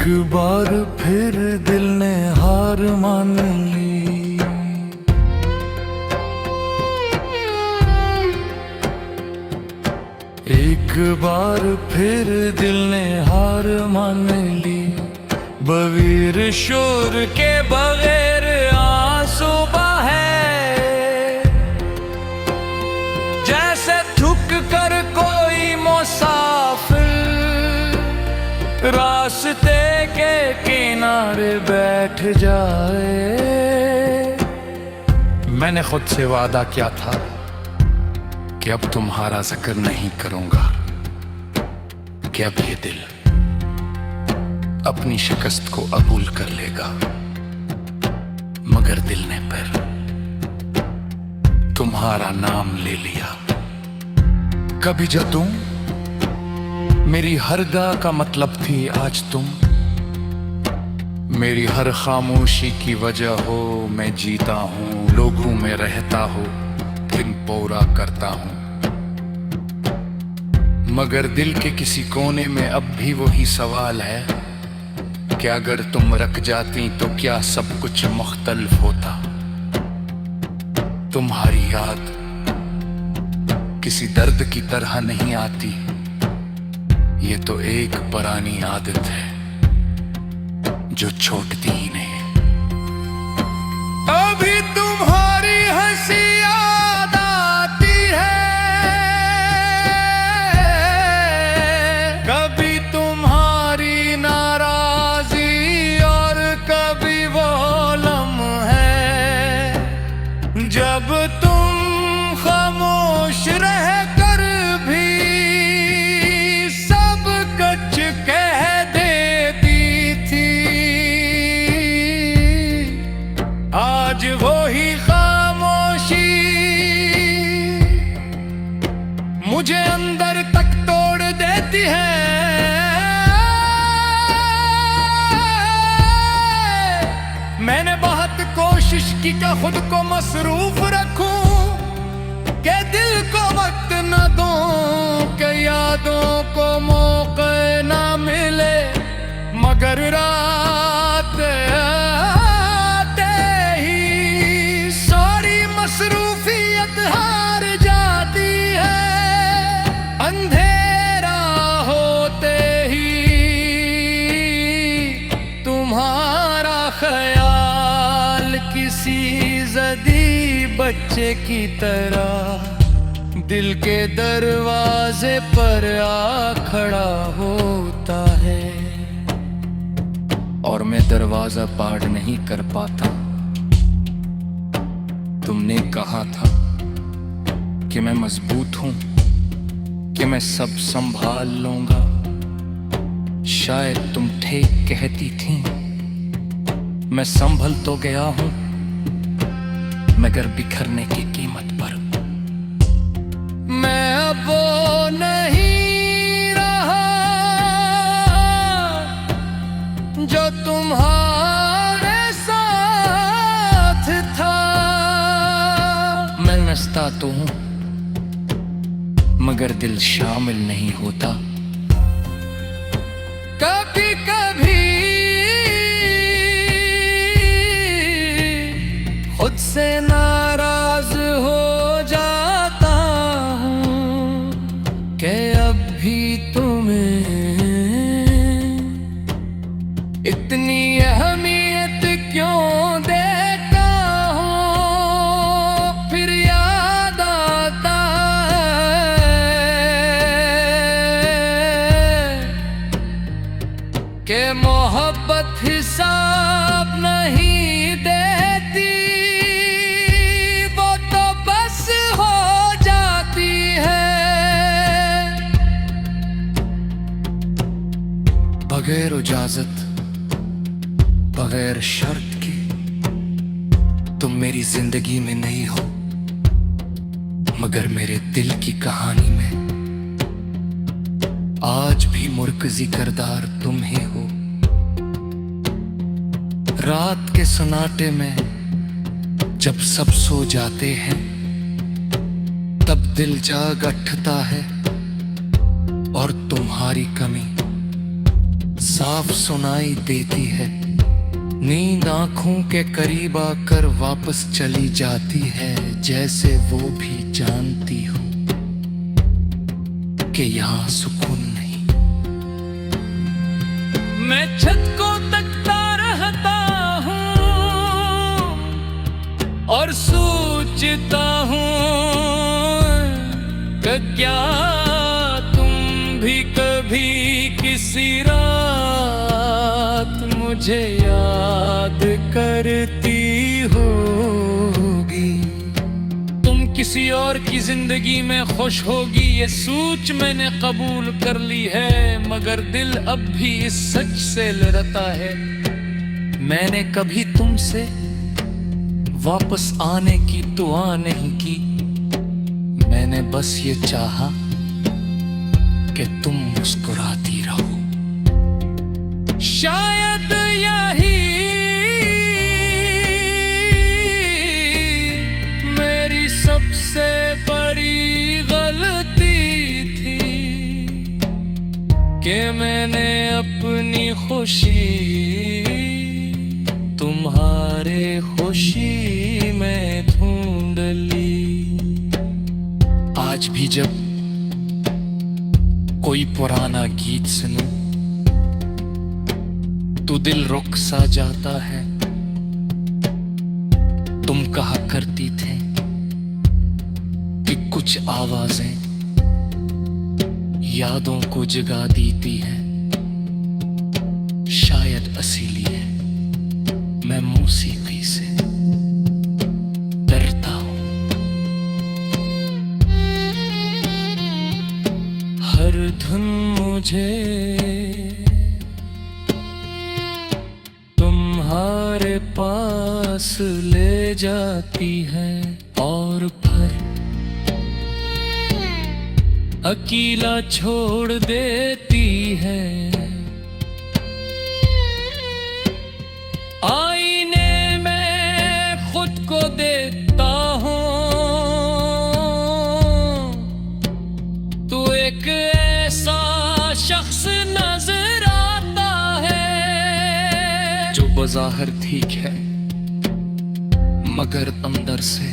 बार फिर दिल ने हार मान ली। एक बार फिर दिल ने हार मान ली। बगैर शोर के बगैर आंसू बहे, जैसे थक कर कोई मुसाफिर रास्ते के किनारे बैठ जाए। मैंने खुद से वादा किया था कि अब तुम्हारा जिक्र नहीं करूंगा, कि अब ये दिल अपनी शिकस्त को कबूल कर लेगा। मगर दिल ने फिर तुम्हारा नाम ले लिया। कभी जो तुम मेरी हर गा का मतलब थी, आज तुम मेरी हर खामोशी की वजह हो। मैं जीता हूँ, लोगों में रहता हूँ, दिन पूरा करता हूँ। मगर दिल के किसी कोने में अब भी वही सवाल है कि अगर तुम रख जाती तो क्या सब कुछ मुख्तलिफ होता। तुम्हारी याद किसी दर्द की तरह नहीं आती, ये तो एक पुरानी आदत है जो छोड़ती ही नहीं। अभी तुम्हारी हंसी याद आती है, कभी तुम्हारी नाराजी और कभी वो लम्हे जब तुम खामोश रह कर भी कह देती थी। आज वो ही खामोशी मुझे अंदर तक तोड़ देती है। मैंने बहुत कोशिश की कि खुद को मसरूफ रखूं, के दिल को वक्त न दूं, के यादों को मौका न मिले। मगर रात आते ही सारी मसरूफियत हार जाती है। अंधेरा होते ही तुम्हारा ख्याल किसी जदी बच्चे की तरह दिल के दरवाजे पर आ खड़ा होता है। और मैं दरवाजा पार नहीं कर पाता। तुमने कहा था कि मैं मजबूत हूं, कि मैं सब संभाल लूंगा। शायद तुम ठीक कहती थी, मैं संभल तो गया हूं, मगर बिखरने की कीमत पर। मैं अब वो नहीं रहा जो तुम्हारे साथ था। मैं नचता तो हूं, मगर दिल शामिल नहीं होता। कभी कभी खुद से नाराज हो जाता हूं कि अब भी तुम्हें इतनी अहमियत क्यों देता हूं। फिर याद आता है कि मोहब्बत हिसाब नहीं देती, वो तो बस हो जाती है। बगैर इजाजत, बगैर शर्त की तुम मेरी जिंदगी में नहीं हो, मगर मेरे दिल की कहानी में आज भी मुर्कजी किरदार तुम ही हो। रात के सन्नाटे में जब सब सो जाते हैं, तब दिल जाग उठता है और तुम्हारी कमी साफ सुनाई देती है। नींद आंखों के करीब आकर वापस चली जाती है, जैसे वो भी जानती हो कि यहाँ सुकून नहीं। मैं छत को तकता रहता हूँ और सोचता हूँ कि क्या तुम भी कभी किसी रात मुझे याद करती होगी। तुम किसी और की जिंदगी में खुश होगी, ये सोच मैंने कबूल कर ली है, मगर दिल अब भी इस सच से लड़ता है। मैंने कभी तुमसे वापस आने की दुआ नहीं की, मैंने बस ये चाहा कि तुम मुस्कुराती रहो। शायद यही मेरी सबसे बड़ी गलती थी कि मैंने अपनी खुशी तुम्हारे खुशी में ढूंढ ली। आज भी जब कोई पुराना गीत सुनूं तो दिल रुक सा जाता है। तुम कहा करती थे कि कुछ आवाजें यादों को जगा देती है। शायद इसीलिए मैं मौसीकी से डरता हूं। हर धुन मुझे तुम्हारे पास ले जाती है और फिर अकेला छोड़ देती है। आईने में खुद को देखता हूँ तो एक ऐसा शख्स नजर आता है जो बज़ाहिर ठीक है मगर अंदर से